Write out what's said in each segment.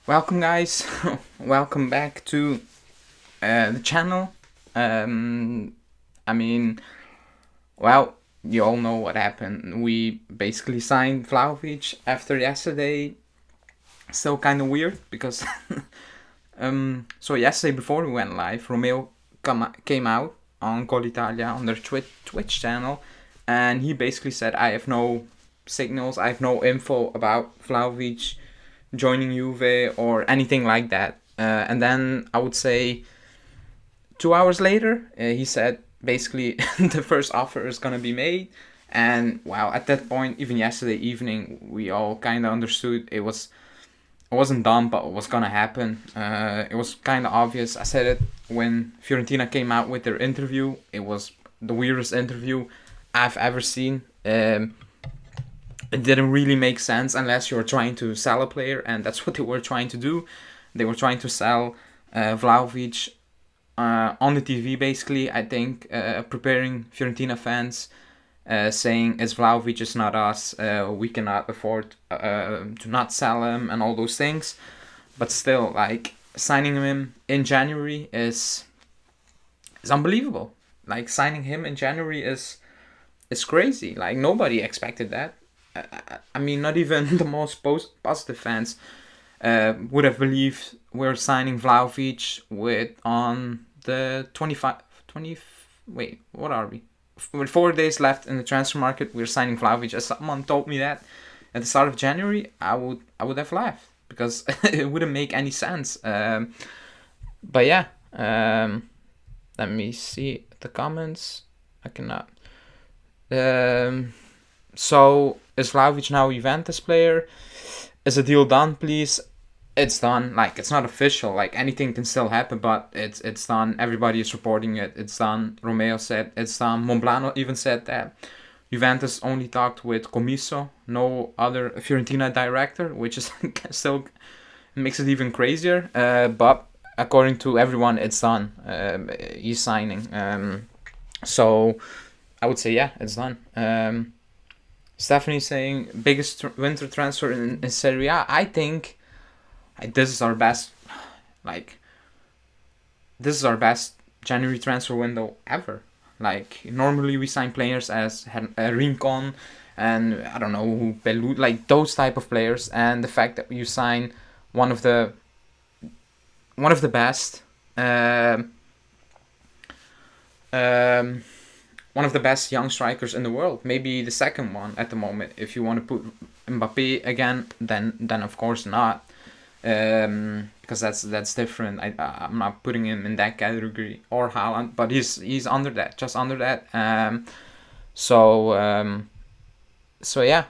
Welcome, guys. Welcome back to the channel. Um, I mean, well, you all know what happened. We basically signed Vlahovic after yesterday. Still kind of weird because so yesterday before we went live, Romeo came out on Call Italia on their Twitch channel, and he basically said, "I have no signals, I have no info about Vlahovic joining Juve or anything like that." And then I would say 2 hours later, he said basically the first offer is gonna be made. And wow, at that point, even yesterday evening, we all kind of understood it wasn't done, but it was gonna happen. It was kind of obvious. I said it when Fiorentina came out with their interview. It was the weirdest interview I've ever seen. It didn't really make sense unless you're trying to sell a player, and that's what they were trying to do. They were trying to sell Vlahovic on the TV, basically. I think preparing Fiorentina fans, saying it's Vlahovic, it's not us. We cannot afford to not sell him and all those things. But still, like signing him in January is unbelievable. Like signing him in January is crazy. Like nobody expected that. I mean, not even the most positive fans would have believed we're signing Vlahovic on the 20. Wait, what are we? With 4 days left in the transfer market, we're signing Vlahovic. As someone told me that at the start of January, I would have laughed because it wouldn't make any sense. But yeah, let me see the comments. I cannot. So is Vlahovic now a Juventus player? Is the deal done, please? It's done. Like, it's not official. Like, anything can still happen, but it's done. Everybody is reporting it. It's done. Romeo said it's done. Monblano even said that. Juventus only talked with Commisso, no other Fiorentina director, which is still makes it even crazier. But according to everyone, it's done. He's signing. So I would say, yeah, it's done. Stephanie saying biggest winter transfer in Serie A. I think this is our best. Like, this is our best January transfer window ever. Like, normally we sign players as Rincon and I don't know, Belu, like those type of players. And the fact that you sign one of the best, one of the best young strikers in the world, maybe the second one at the moment. If you want to put Mbappe again, then of course not, because that's different. I'm not putting him in that category, or Haaland, but he's under that, just under that. So yeah.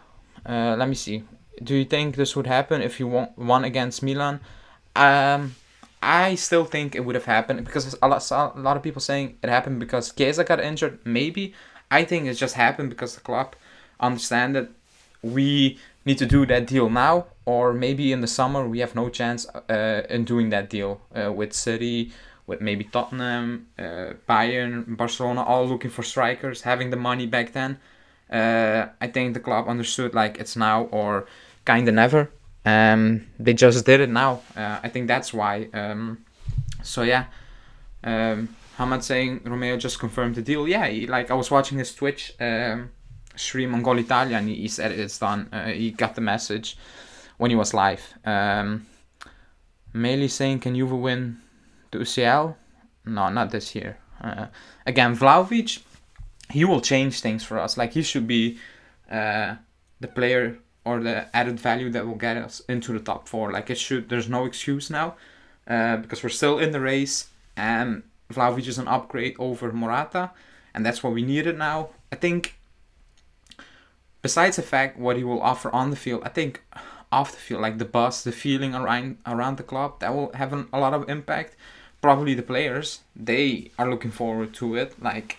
Let me see. Do you think this would happen if you won against Milan? I still think it would have happened because a lot of people saying it happened because Chiesa got injured. Maybe. I think it just happened because the club understand that we need to do that deal now, or maybe in the summer we have no chance in doing that deal with City, with maybe Tottenham, Bayern, Barcelona, all looking for strikers, having the money back then. I think the club understood like it's now or kinda never. They just did it now. I think that's why. So yeah. Hamad saying Romeo just confirmed the deal. Yeah, I was watching his Twitch stream on Gol Italia, and he said it's done. He got the message when he was live. Meili saying, can Juve win the UCL? No, not this year. Again, Vlahovic, he will change things for us. Like, he should be the player or the added value that will get us into the top four. Like, it should. There's no excuse now because we're still in the race, and Vlahovic is an upgrade over Morata, and that's what we needed now. I think, besides the fact what he will offer on the field, I think off the field, like the buzz, the feeling around the club, that will have a lot of impact. Probably the players, they are looking forward to it. Like,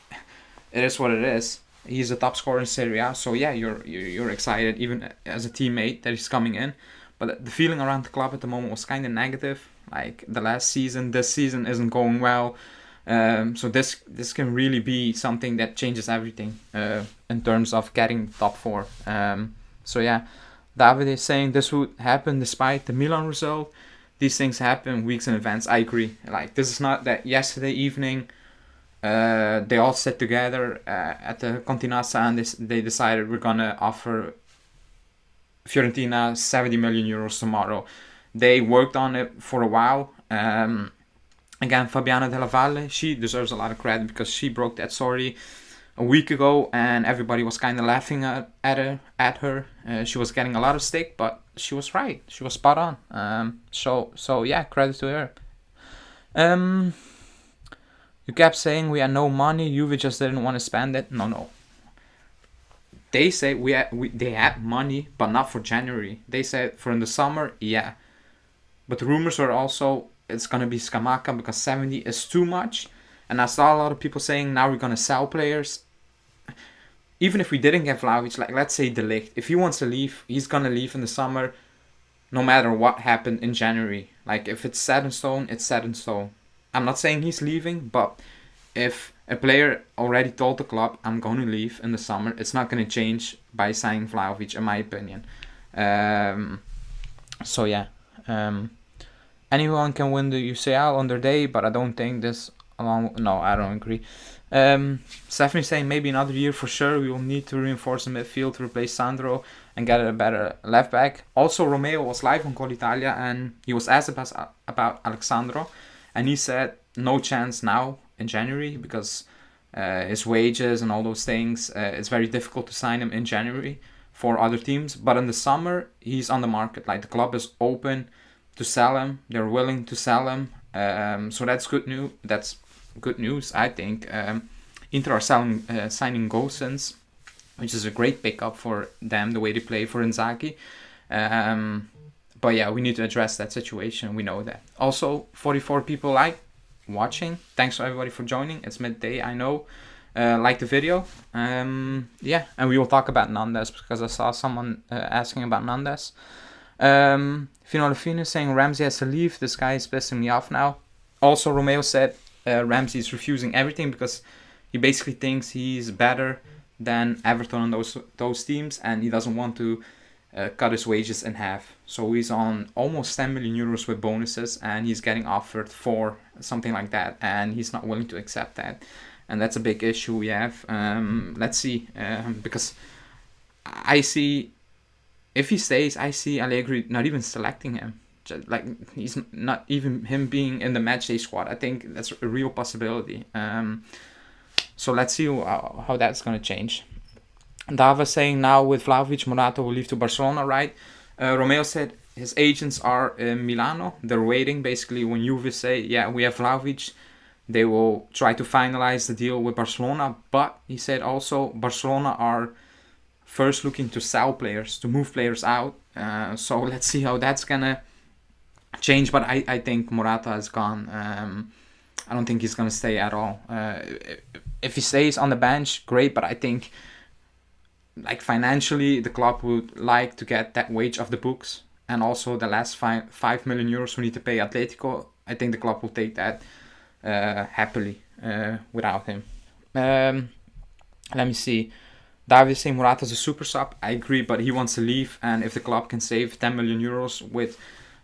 it is what it is. He's a top scorer in Serie A, so yeah, you're excited even as a teammate that he's coming in. But the feeling around the club at the moment was kind of negative. Like the last season, this season isn't going well. So this can really be something that changes everything in terms of getting top four. So yeah, David is saying this would happen despite the Milan result. these things happen weeks in advance. I agree. Like, this is not that yesterday evening they all sat together at the Continassa and they decided we're gonna offer Fiorentina 70 million euros tomorrow. They worked on it for a while. Again, Fabiana Della Valle, she deserves a lot of credit because she broke that story a week ago and everybody was kind of laughing at her. She was getting a lot of stick, but she was right. She was spot on. So yeah, credit to her. You kept saying we had no money. Juve just didn't want to spend it. No. They say they had money, but not for January. They said for in the summer, yeah. But the rumors are also it's gonna be Scamacca because 70 is too much. And I saw a lot of people saying now we're gonna sell players. Even if we didn't get Vlahovic, like let's say De Ligt, if he wants to leave, he's gonna leave in the summer, no matter what happened in January. Like if it's set in stone, it's set in stone. I'm not saying he's leaving, but if a player already told the club, I'm going to leave in the summer, it's not going to change by signing Vlahovic, in my opinion. So yeah. Anyone can win the UCL on their day, but I don't think this along... No, I don't agree. Stephanie saying maybe another year for sure. We will need to reinforce the midfield to replace Sandro and get a better left back. Also, Romeo was live on Call Italia and he was asked about Alexandro. And he said no chance now in January because his wages and all those things, it's very difficult to sign him in January for other teams. But in the summer, he's on the market. Like the club is open to sell him. They're willing to sell him. So that's good news. That's good news, I think. Inter are signing Gosens, which is a great pickup for them, the way they play for Inzaghi. But yeah, we need to address that situation. We know that. Also, 44 people watching. Thanks to everybody for joining. It's midday, I know. Like the video. Yeah, and we will talk about Nandez because I saw someone asking about Nandez. Fino Lefine saying Ramsey has to leave. This guy is pissing me off now. Also, Romeo said Ramsey is refusing everything because he basically thinks he's better than Everton and those teams, and he doesn't want to cut his wages in half. So he's on almost 10 million euros with bonuses and he's getting offered 4, something like that, and he's not willing to accept that. And that's a big issue we have. Let's see, because I see, if he stays, I see Allegri not even selecting him. Like, he's not even him being in the matchday squad. I think that's a real possibility. So let's see how that's going to change. Dava saying now with Vlahovic, Morata will leave to Barcelona, right? Romeo said his agents are in Milano. They're waiting. Basically, when Juve say, yeah, we have Vlahovic, they will try to finalize the deal with Barcelona. But he said also Barcelona are first looking to sell players, to move players out. So let's see how that's going to change. But I think Morata is gone. I don't think he's going to stay at all. If he stays on the bench, great. But I think, like, financially, the club would like to get that wage off the books. And also the last 5 million euros we need to pay Atletico. I think the club will take that happily without him. Let me see. David is saying Morata's a super sub. I agree, but he wants to leave. And if the club can save 10 million euros with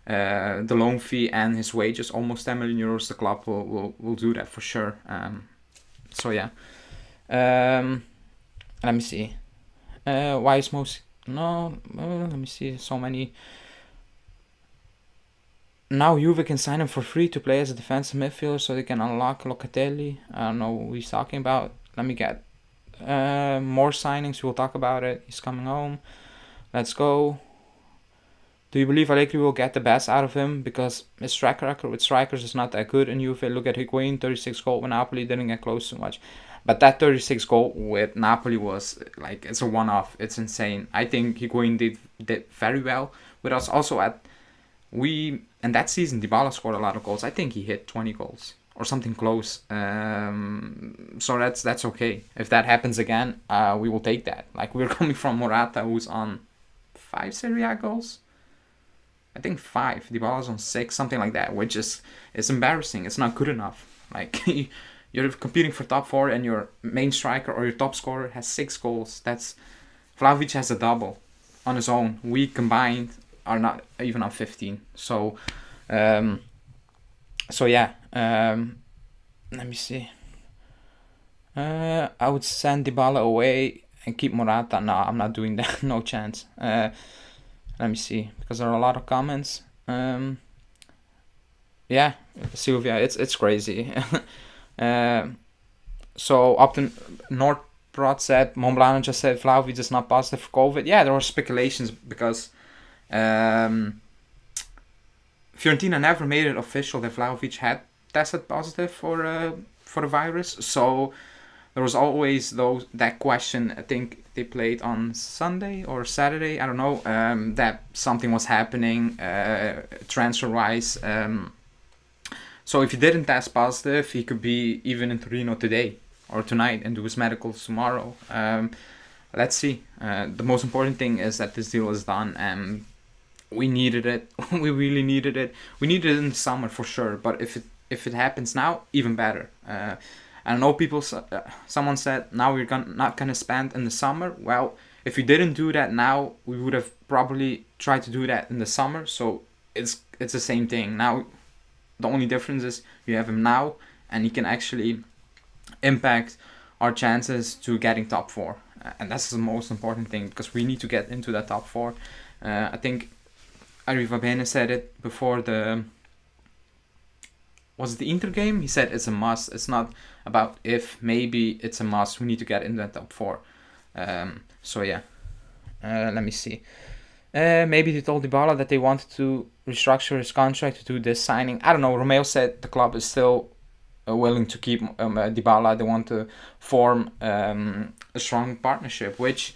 the loan fee and his wages, almost 10 million euros, the club will do that for sure. So yeah. Let me see. Why is most... No, let me see. So many... Now Juve can sign him for free to play as a defensive midfielder so they can unlock Locatelli. I don't know what he's talking about. Let me get more signings. We'll talk about it. He's coming home. Let's go. Do you believe Allegri will get the best out of him? Because his track record with strikers is not that good in Juve. Look at Higuain, 36 goal with Napoli, didn't get close too much. But that 36 goal with Napoli was, like, it's a one-off. It's insane. I think Higuain did very well with us. Also, in that season, Dybala scored a lot of goals. I think he hit 20 goals or something close. So that's okay. If that happens again, we will take that. Like, we're coming from Morata, who's on 5 Serie A goals. I think 5. Dybala's on 6, something like that, which is embarrassing. It's not good enough. Like, you're competing for top 4 and your main striker or your top scorer has 6 goals. Vlahovic has a double on his own. We combined are not even on 15. So So yeah, let me see. I would send Dybala away and keep Morata. No, I'm not doing that. No chance. Let me see, because there are a lot of comments. Yeah, Sylvia, it's crazy. So Upton Northbrod said Montblanc just said Vlahovic is not positive for COVID. Yeah, there were speculations because Fiorentina never made it official that Vlahovic had tested positive for the virus. So there was always that question. I think they played on Sunday or Saturday. I don't know. That something was happening transfer wise. So if he didn't test positive, he could be even in Torino today or tonight and do his medicals tomorrow. Let's see. The most important thing is that this deal is done, and we needed it. We really needed it. We needed it in the summer for sure. But if it happens now, even better. I know someone said now we're not gonna spend in the summer. Well, if we didn't do that now, we would have probably tried to do that in the summer. So it's the same thing now. The only difference is you have him now, and he can actually impact our chances to getting top 4. And that's the most important thing, because we need to get into that top 4. I think Ari Vabene said it before was it the Inter game? He said it's a must. It's not about if, maybe, it's a must. We need to get into that top 4. So yeah, let me see. Maybe they told Dybala that they wanted to restructure his contract to do this signing. I don't know. Romeo said the club is still willing to keep Dybala. They want to form a strong partnership, which,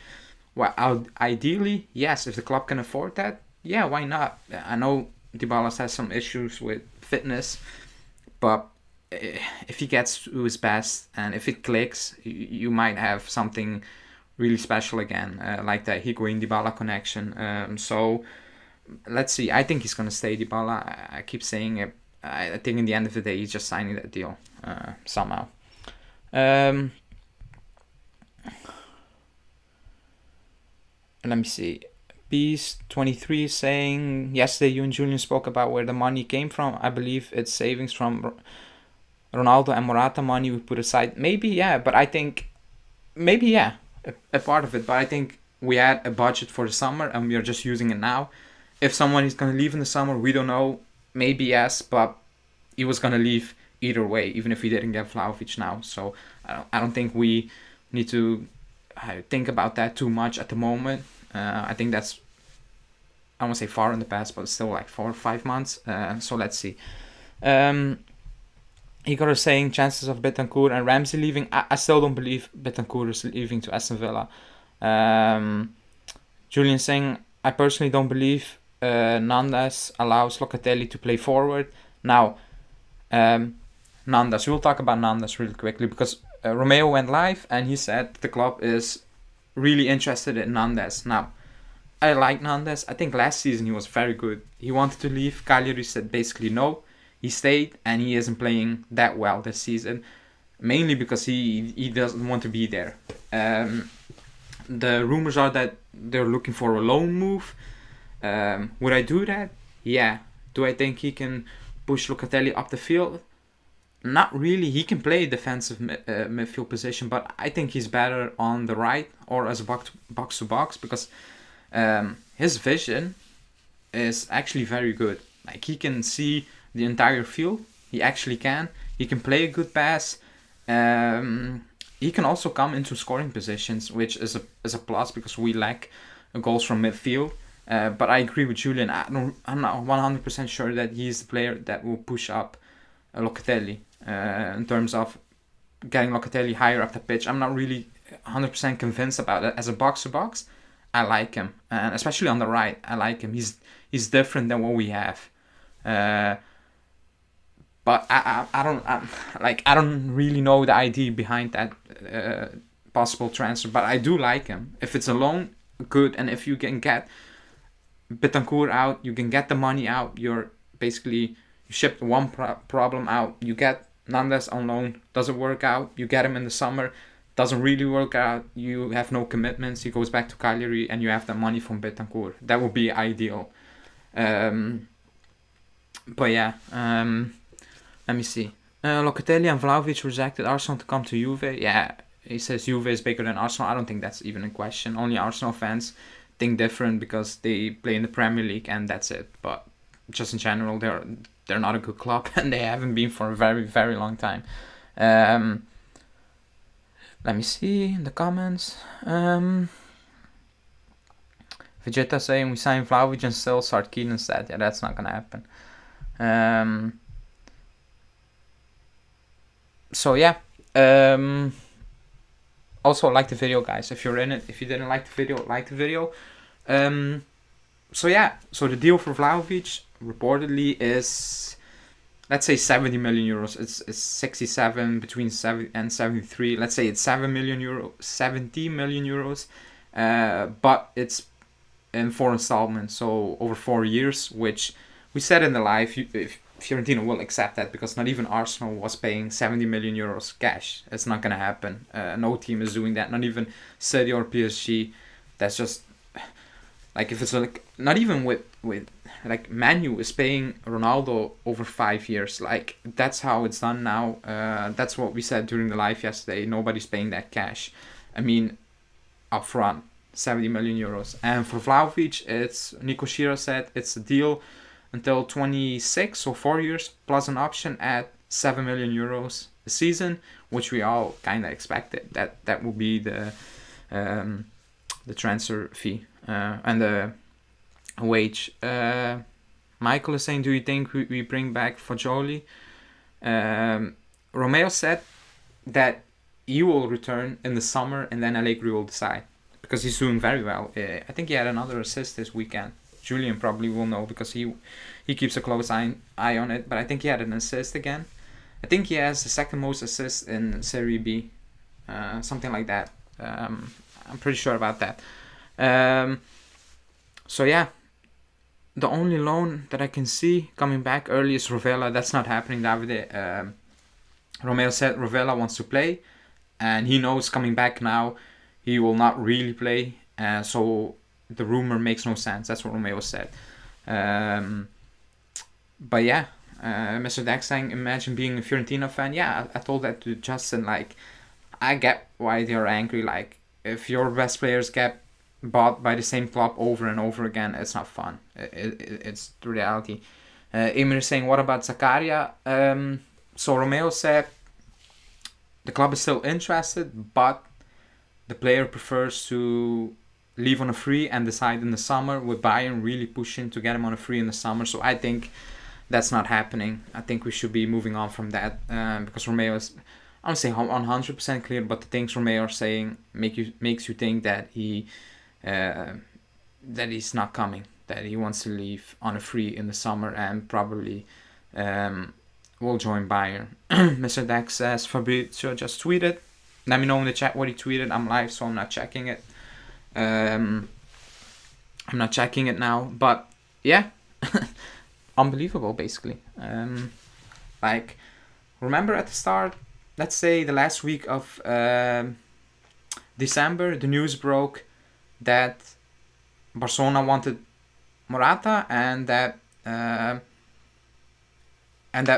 well, ideally, yes, if the club can afford that, yeah, why not? I know Dybala has some issues with fitness, but if he gets to his best and if it clicks, you might have something really special again, like the Higuain Dybala connection. So let's see. I think he's gonna stay, Dybala. I keep saying it. I think in the end of the day, he's just signing that deal somehow. Let me see. Beast23 is saying, yesterday you and Julian spoke about where the money came from. I believe it's savings from Ronaldo and Morata money we put aside. Maybe, yeah, but I think, maybe, yeah, a part of it. But I think we had a budget for the summer and we are just using it now. If someone is going to leave in the summer, we don't know. Maybe yes, but he was going to leave either way, even if we didn't get Vlahovic now. So I don't think we need to think about that too much at the moment. I think that's, I won't say far in the past, but it's still like 4 or 5 months. So let's see. Igor is saying chances of Betancourt and Ramsey leaving. I still don't believe Betancourt is leaving to Aston Villa. Julian saying, I personally don't believe Nandez allows Locatelli to play forward. Now, Nandez, we'll talk about Nandez really quickly, because Romeo went live and he said the club is really interested in Nandez. Now, I like Nandez. I think last season he was very good. He wanted to leave. Cagliari said basically no. He stayed, and he isn't playing that well this season, mainly because he doesn't want to be there. The rumors are that they're looking for a loan move. Would I do that? Yeah. Do I think he can push Locatelli up the field? Not really. He can play a defensive midfield position, but I think he's better on the right or as a box to box, because his vision is actually very good. Like, he can see the entire field. He actually can. He can play a good pass. He can also come into scoring positions, which is a plus, because we lack goals from midfield. But I agree with Julian. I'm not 100% sure that he's the player that will push up Locatelli in terms of getting Locatelli higher up the pitch. I'm not really 100% convinced about it. As a box to box, I like him, and especially on the right, I like him. He's different than what we have. But I don't really know the idea behind that possible transfer. But I do like him. If it's a loan, good. And if you can get Betancourt out, you can get the money out. You're basically, you shipped one problem out. You get Nandez on loan, doesn't work out. You get him in the summer, doesn't really work out. You have no commitments. He goes back to Cagliari, and you have the money from Betancourt. That would be ideal. But yeah, let me see. Locatelli and Vlahovic rejected Arsenal to come to Juve. Yeah, he says Juve is bigger than Arsenal. I don't think that's even a question. Only Arsenal fans think different because they play in the Premier League and that's it. But just in general, they're not a good club and they haven't been for a very, very long time. Let me see in the comments. Vegeta saying we sign Vlahovic and sell Sarkeen instead. Yeah, that's not gonna happen. So yeah. Also like the video, guys. If you're in it, if you didn't like the video, like the video. So yeah. So the deal for Vlahovic reportedly is, let's say 70 million euros. It's 67 between 7 and 73. Let's say it's 70 million euros. But it's in 4 installments, so over 4 years, which we said in the live, if Fiorentina will accept that, because not even Arsenal was paying 70 million euros cash. It's not gonna happen. No team is doing that, not even City or PSG. That's just like, if it's like, not even with like Man U is paying Ronaldo over 5 years. Like, that's how it's done now. That's what we said during the live yesterday. Nobody's paying that cash. I mean, upfront, 70 million euros. And for Vlahovic, it's, Nico Shira said, it's a deal until 26, so 4 years, plus an option at 7 million euros a season, which we all kind of expected. That would be the transfer fee and the wage. Michael is saying, do you think we bring back Fagioli? Romeo said that he will return in the summer and then Allegri will decide, because he's doing very well. I think he had another assist this weekend. Julian probably will know because he keeps a close eye on it. But I think he had an assist again. I think he has the second most assists in Serie B. Something like that. I'm pretty sure about that. So yeah. The only loan that I can see coming back early is Rovella. That's not happening, Davide. Romeo said Rovella wants to play. And he knows coming back now he will not really play. So the rumor makes no sense. That's what Romeo said. But yeah, Mr. Dex saying, imagine being a Fiorentina fan. Yeah, I told that to Justin. Like, I get why they're angry. Like, if your best players get bought by the same club over and over again, it's not fun. It's the reality. Emir is saying, what about Zakaria? So Romeo said the club is still interested, but the player prefers to leave on a free and decide in the summer, with Bayern really pushing to get him on a free in the summer. So I think that's not happening. I think we should be moving on from that, because Romeo is, I don't say 100% clear, but the things Romeo are saying makes you think that that he's not coming, that he wants to leave on a free in the summer and probably will join Bayern. Mr. Dex says Fabrizio just tweeted. Let me know in the chat what he tweeted. I'm live, so I'm not checking it. I'm not checking it now, but yeah, unbelievable basically. Like, remember at the start, let's say the last week of December, the news broke that Barcelona wanted Morata and that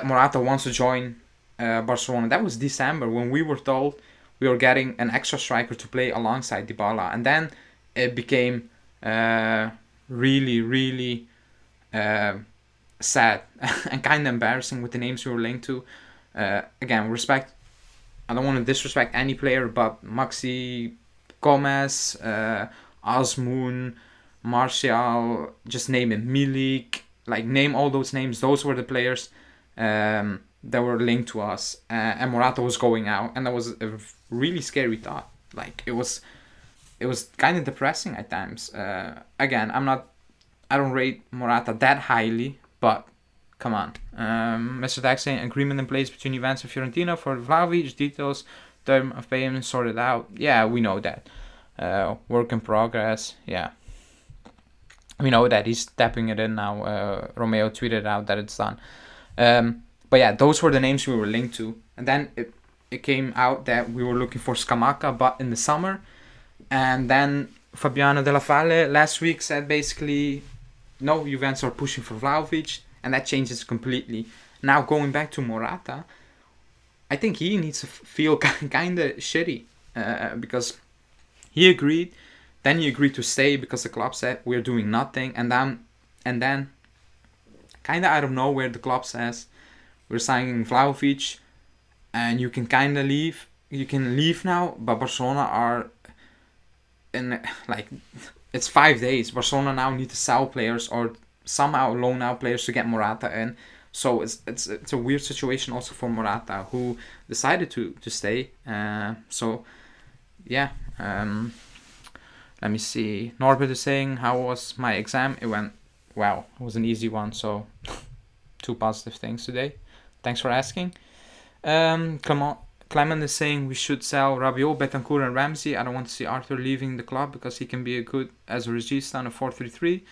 Morata wants to join Barcelona. That was December, when we were told we were getting an extra striker to play alongside Dybala. And then it became really, really sad and kind of embarrassing with the names we were linked to. Again, respect. I don't want to disrespect any player, but Maxi Gomez, Azmoun, Martial, just name it, Milik, like name all those names. Those were the players that were linked to us. And Morata was going out, and that was a really scary thought. Like, it was kind of depressing at times. Again, I don't rate Morata that highly, but come on. Mr. Dax saying, agreement in place between Juventus and Fiorentina for Vlahovic, details, term of payment sorted out. Yeah, we know that. Work in progress. Yeah, we know that he's tapping it in now. Romeo tweeted out that it's done. But yeah, those were the names we were linked to. And then it came out that we were looking for Scamacca, but in the summer. And then Fabiano Della Valle last week said basically, no, Juventus are pushing for Vlahovic. and that changes completely. Now going back to Morata, I think he needs to feel kind of shitty because he agreed, then he agreed to stay because the club said we're doing nothing, and then kind of out of nowhere the club says we're signing Vlahovic, and you can kind of leave. You can leave now, but Barcelona are in like it's 5 days. Barcelona now need to sell players or somehow loan out players to get Morata in. So it's a weird situation also for Morata, who decided to stay. So yeah. Let me see. Norbert is saying, how was my exam? It went well. It was an easy one, so 2 positive things today. Thanks for asking. Clement is saying we should sell Rabiot, Betancourt and Ramsey. I don't want to see Arthur leaving the club because he can be a good as a regista on a 4-3-3.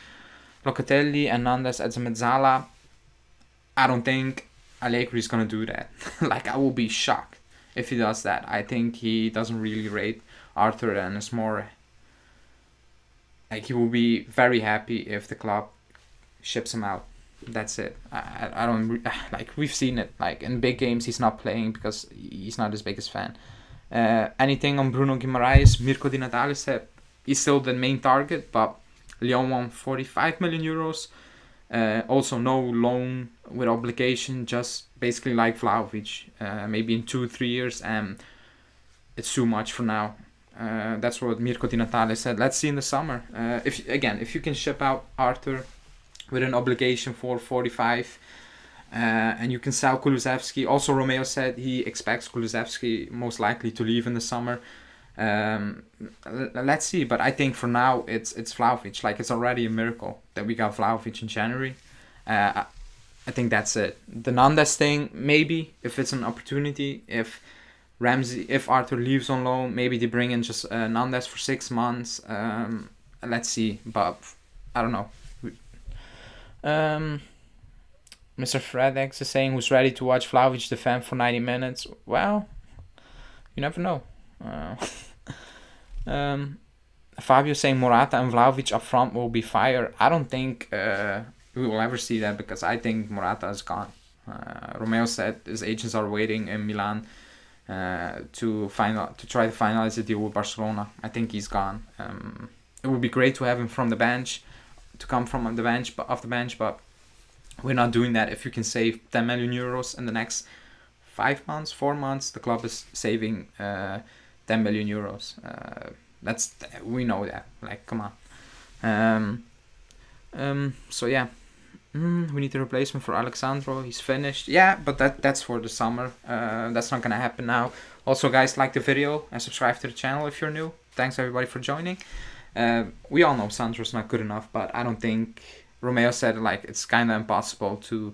Locatelli and Nandez as a mezzala. I don't think Allegri is going to do that. Like, I will be shocked if he does that. I think he doesn't really rate Arthur and is more... Like, he will be very happy if the club ships him out. That's it. I don't... Like, we've seen it. Like, in big games, he's not playing because he's not his biggest fan. Anything on Bruno Guimaraes? Mirko Di Natale said he's still the main target, but Lyon won 45 million euros. Also, no loan with obligation, just basically like Vlahovic. Maybe in 2-3 years, and it's too much for now. That's what Mirko Di Natale said. Let's see in the summer. If you can ship out Arthur with an obligation for 45, and you can sell Kulusevski. Also, Romeo said he expects Kulusevski most likely to leave in the summer. Let's see, but I think for now it's Vlahovic. Like, it's already a miracle that we got Vlahovic in January. I think that's it. The Nandez thing, maybe if it's an opportunity. If Arthur leaves on loan, maybe they bring in just Nandez for 6 months. Let's see, but I don't know. Mr. Fredex is saying, who's ready to watch Vlahovic defend for 90 minutes? Well, you never know. Fabio saying Morata and Vlahovic up front will be fire. I don't think we will ever see that because I think Morata is gone. Romeo said his agents are waiting in Milan to try to finalize the deal with Barcelona. I think he's gone. It would be great to have him from the bench, to come from the bench, off the bench, but we're not doing that. If you can save 10 million euros in the next 4 months, the club is saving 10 million euros. We know that. Like, come on. So yeah. We need a replacement for Alexandro. He's finished. Yeah, but that's for the summer. That's not gonna happen now. Also, guys, like the video and subscribe to the channel if you're new. Thanks everybody for joining. We all know Sandro's not good enough, but I don't think... Romeo said, like, it's kind of impossible to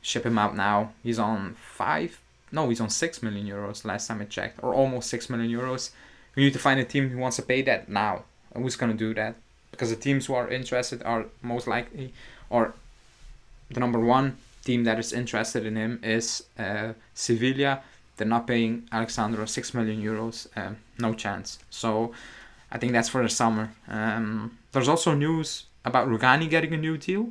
ship him out now. He's on 6 million euros last time I checked, or almost 6 million euros. We need to find a team who wants to pay that now. And who's going to do that? Because the teams who are interested are most likely, or the number one team that is interested in him is Sevilla. They're not paying Alexandro 6 million euros. No chance. So I think that's for the summer. There's also news about Rugani getting a new deal,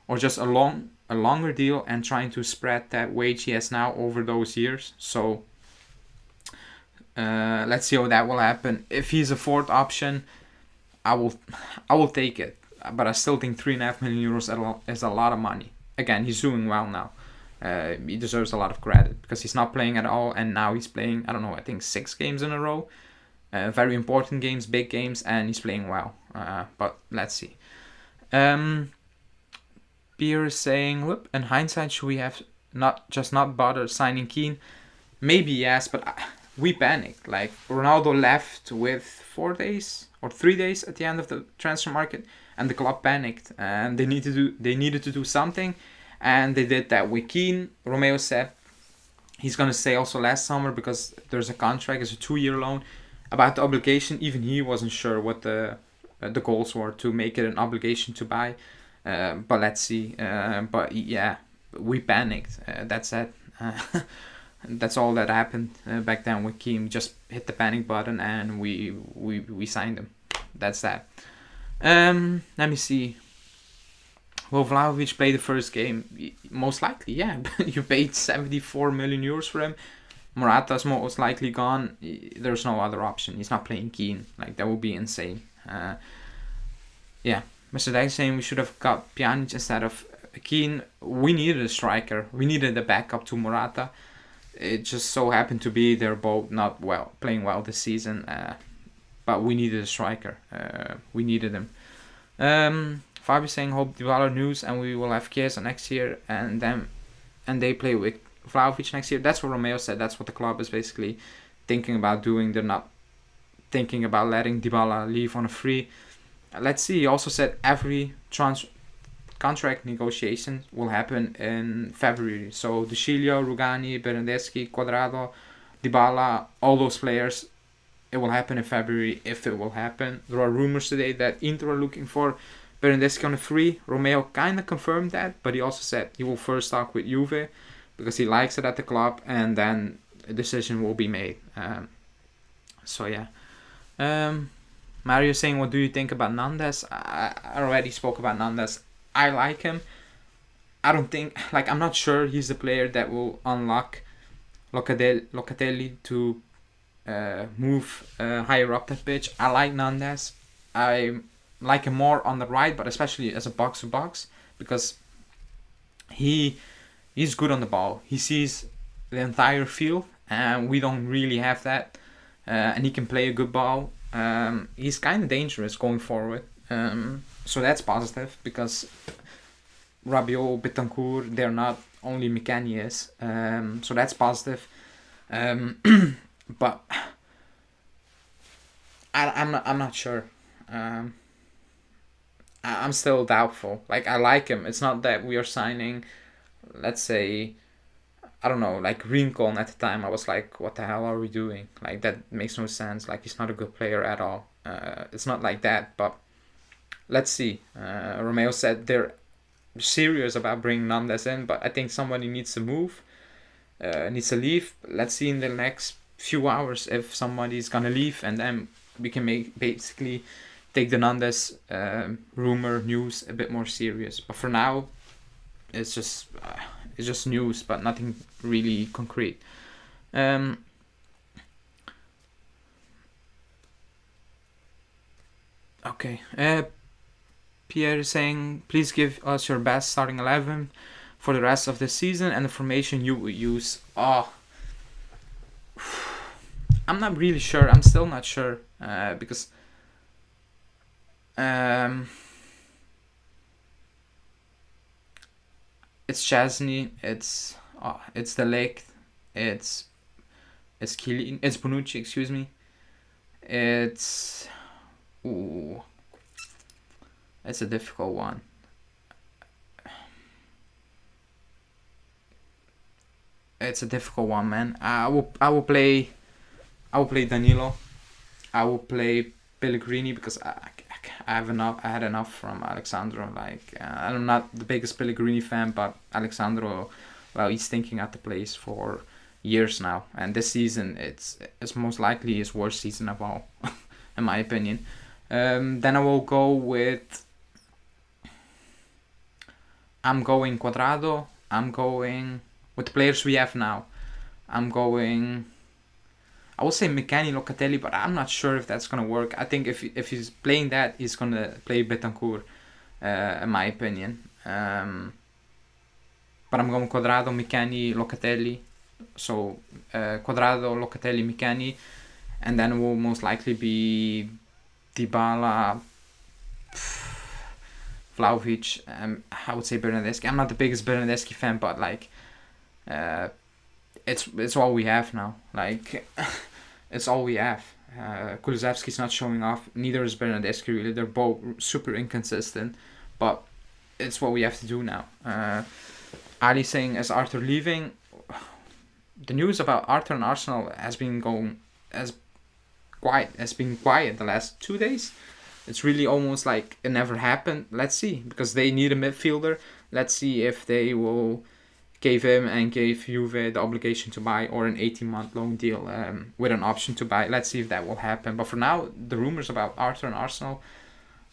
or just a longer deal and trying to spread that wage he has now over those years. So let's see how that will happen. If he's a fourth option, I will take it, but I still think 3.5 million euros is a lot of money. Again, he's doing well now. He deserves a lot of credit because he's not playing at all, and now he's playing, I don't know, I think 6 games in a row. Very important games, big games, and he's playing well. But let's see. Pierre is saying, whoop, in hindsight, should we have not bothered signing Keane? Maybe yes, but we panicked. Like, Ronaldo left with 4 days or 3 days at the end of the transfer market, and the club panicked, and they needed to do something, and they did that with Keane. Romeo said he's gonna stay also last summer because there's a contract, it's a 2-year loan. About the obligation, even he wasn't sure what the goals were to make it an obligation to buy. But let's see. But yeah, we panicked. That's it. That's all that happened back then with Keane. Just hit the panic button and we signed him. That's that. Let me see. Will Vlahovic play the first game? Most likely, yeah. You paid 74 million euros for him. Morata's most likely gone. There's no other option. He's not playing Keane. Like, that would be insane. Yeah. Mr. Deck saying we should have got Pjanic instead of Keane. We needed a striker. We needed a backup to Morata. It just so happened to be they're both not playing well this season. But we needed a striker. We needed him. Fabio saying hope Dybala news and we will have Chiesa next year and they play with Vlahovic next year. That's what Romeo said. That's what the club is basically thinking about doing. They're not thinking about letting Dybala leave on a free. Let's see. He also said every contract negotiation will happen in February. So De Sciglio, Rugani, Bernardeschi, Quadrado, Dybala, all those players, it will happen in February if it will happen. There are rumors today that Inter are looking for Bernardeschi on a free. Romeo kind of confirmed that, but he also said he will first talk with Juve because he likes it at the club, and then a decision will be made. So yeah. Mario saying, what do you think about Nandez? I already spoke about Nandez. I like him. I don't think, I'm not sure he's the player that will unlock Locatelli to move higher up that pitch. I like Nandez. I like him more on the right, but especially as a box-to-box, because he's good on the ball. He sees the entire field, and we don't really have that. And he can play a good ball. He's kind of dangerous going forward. So that's positive, because Rabiot, Betancourt, they're not only McKennie is. So that's positive. But I'm not sure. I'm still doubtful. I like him. It's not that we are signing, let's say, I don't know, Rincon at the time. I was like, what the hell are we doing? That makes no sense. He's not a good player at all. It's not like that, but let's see. Romeo said they're serious about bringing Nandez in, but I think somebody needs to move, needs to leave. Let's see in the next few hours if somebody's gonna leave, and then we can basically take the Nandez rumor news a bit more serious. But for now, it's just news, but nothing really concrete. Okay. Pierre is saying, please give us your best starting 11 for the rest of the season and the formation you will use. I'm not really sure. I'm still not sure because it's Chesney, it's De Ligt, it's Chiellini, it's Bonucci, excuse me. It's a difficult one. It's a difficult one, man. I will play Danilo. I will play Pellegrini because I have enough. I had enough from Alexandro. I'm not the biggest Pellegrini fan, but Alexandro, he's thinking at the place for years now, and this season it's most likely his worst season of all, in my opinion. Then I will go with. I'm going Quadrado. I'm going with the players we have now. I will say McKennie, Locatelli, but I'm not sure if that's gonna work. I think if he's playing that, he's gonna play Betancourt, in my opinion. But I'm going Quadrado, McKennie, Locatelli. So Quadrado, Locatelli, McKennie, and then it will most likely be Dybala, Vlahovic. I would say Bernardeschi. I'm not the biggest Bernardeschi fan, but it's all we have now. It's all we have. Kulusevski's not showing off. Neither is Bernardeschi really. They're both super inconsistent, but it's what we have to do now. Ali saying, is Arthur leaving? The news about Arthur and Arsenal has been quiet the last 2 days. It's really almost like it never happened. Let's see, because they need a midfielder. Let's see if they will give him and give Juve the obligation to buy, or an 18-month loan deal with an option to buy. Let's see if that will happen. But for now, the rumors about Arthur and Arsenal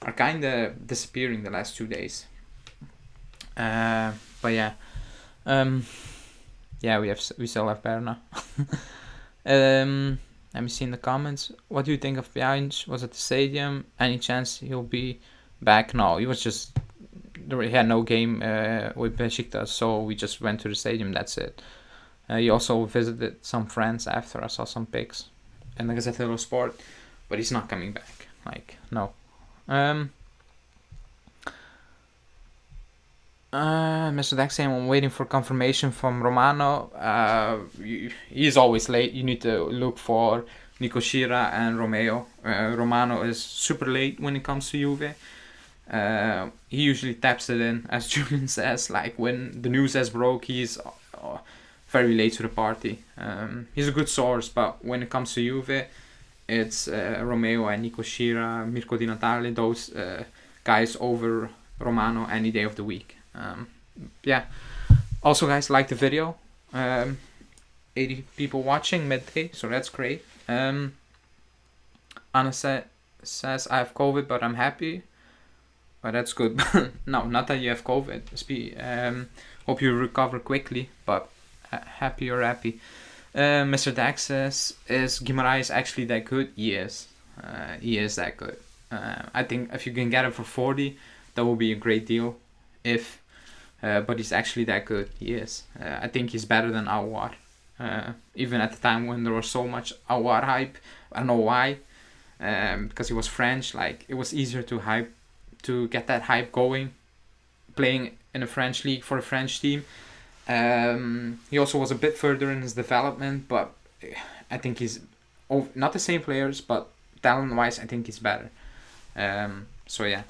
are kind of disappearing the last 2 days. But yeah, yeah, we still have Berna. Let me see in the comments. What do you think of Bianch? Was at the stadium? Any chance he'll be back? No, he was just, he had no game with Besiktas, so we just went to the stadium. That's it. He also visited some friends after. I saw some pics in the Gazzetta dello Sport, but he's not coming back. Like, no. Mr. Dex saying, I'm waiting for confirmation from Romano. He's always late. You need to look for Nico Schira and Romeo. Romano is super late when it comes to Juve. He usually taps it in, as Julian says. Like, when the news has broke, he's very late to the party. He's a good source, but when it comes to Juve, it's Romeo and Nico Schira, Mirko Di Natale, those guys over Romano any day of the week. Yeah. Also, guys, like the video. 80 people watching midday, so that's great. Anna says I have COVID, but I'm happy. But that's good. No, not that you have COVID. Hope you recover quickly, but happy or happy. Mr. Dax says, is Guimaraes actually that good? Yes, he is that good. I think if you can get him for 40, that will be a great deal. But he's actually that good. He is. I think he's better than Aouar. Even at the time when there was so much Aouar hype, I don't know why. Because he was French, like, it was easier to get that hype going, playing in a French league for a French team. He also was a bit further in his development, but I think he's not the same players, but talent-wise, I think he's better. So yeah.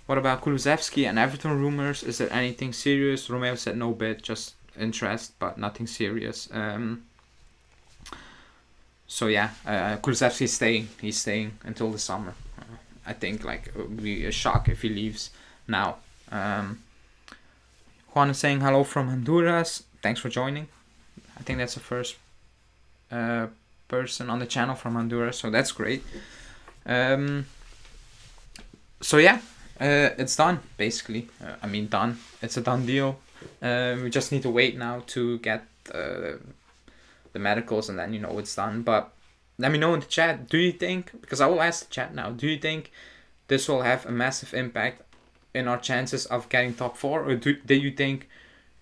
What about Kulusevski and Everton rumors? Is there anything serious? Romeo said no bid, just interest, but nothing serious. So yeah, Kulusevski is staying. He's staying until the summer. I think like it would be a shock if he leaves now. Juan is saying hello from Honduras. Thanks for joining. I think that's the first person on the channel from Honduras, so that's great. So yeah, it's done basically. I mean, done. It's a done deal. We just need to wait now to get the medicals, and then it's done. But let me know in the chat. Do you think? Because I will ask the chat now. Do you think this will have a massive impact in our chances of getting top 4, or do you think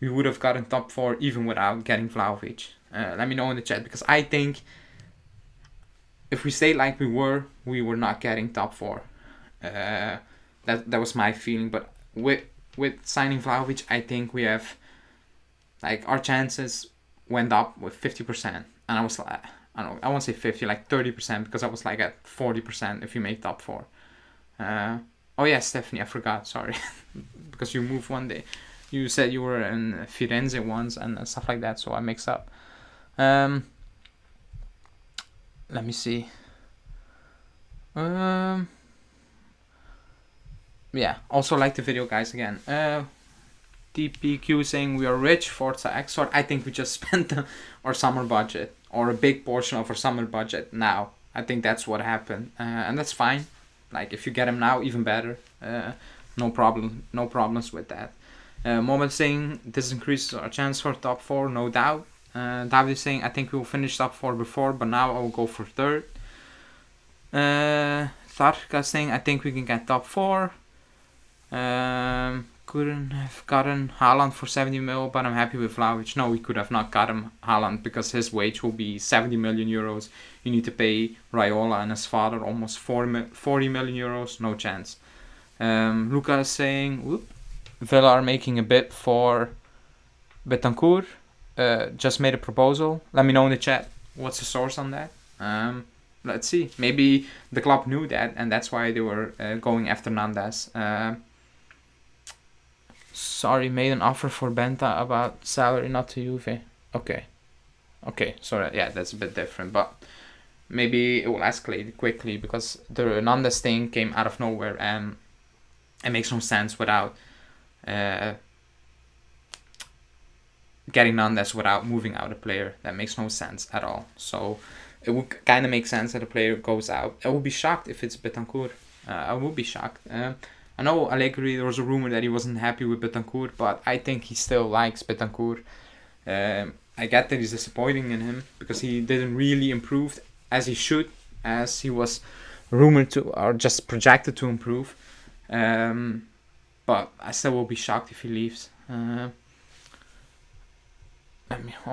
we would have gotten top 4 even without getting Vlahovic? Let me know in the chat, because I think if we stayed like we were not getting top 4. That was my feeling. But with signing Vlahovic, I think we have, like, our chances went up with 50%, and I was like, I won't say 50, like 30%, because I was like at 40% if you make top 4. Oh yeah, Stephanie, I forgot, sorry. Because you moved one day. You said you were in Firenze once and stuff like that, so I mixed up. Let me see. Yeah, also like the video, guys, again. TPQ saying we are rich, Forza Exor. I think we just spent our summer budget, or a big portion of our summer budget now. I think that's what happened, and that's fine. Like, if you get him now, even better. No problems with that. Moment saying this increases our chance for top 4, no doubt. David is saying I think we will finish top 4 before, but now I will go for 3rd. Tarka saying I think we can get top 4. Couldn't have gotten Haaland for 70 mil, but I'm happy with Vlahovic. No, we could have not gotten Haaland, because his wage will be 70 million euros. You need to pay Raiola and his father almost 40 million euros. No chance. Luca is saying, whoop, Villa are making a bid for Betancourt. Just made a proposal. Let me know in the chat what's the source on that. Let's see. Maybe the club knew that, and that's why they were going after Nandez. Sorry, made an offer for Benta about salary, not to Juve. Okay, so yeah, that's a bit different, but maybe it will escalate quickly, because the Nandez thing came out of nowhere, and it makes no sense without getting Nandez without moving out a player. That makes no sense at all. So it would kind of make sense that a player goes out. I would be shocked if it's Betancourt. I would be shocked. I know Allegri, there was a rumor that he wasn't happy with Betancourt, but I think he still likes Betancourt. I get that he's disappointing in him because he didn't really improve as he should, as he was rumored to or just projected to improve. But I still will be shocked if he leaves. Oh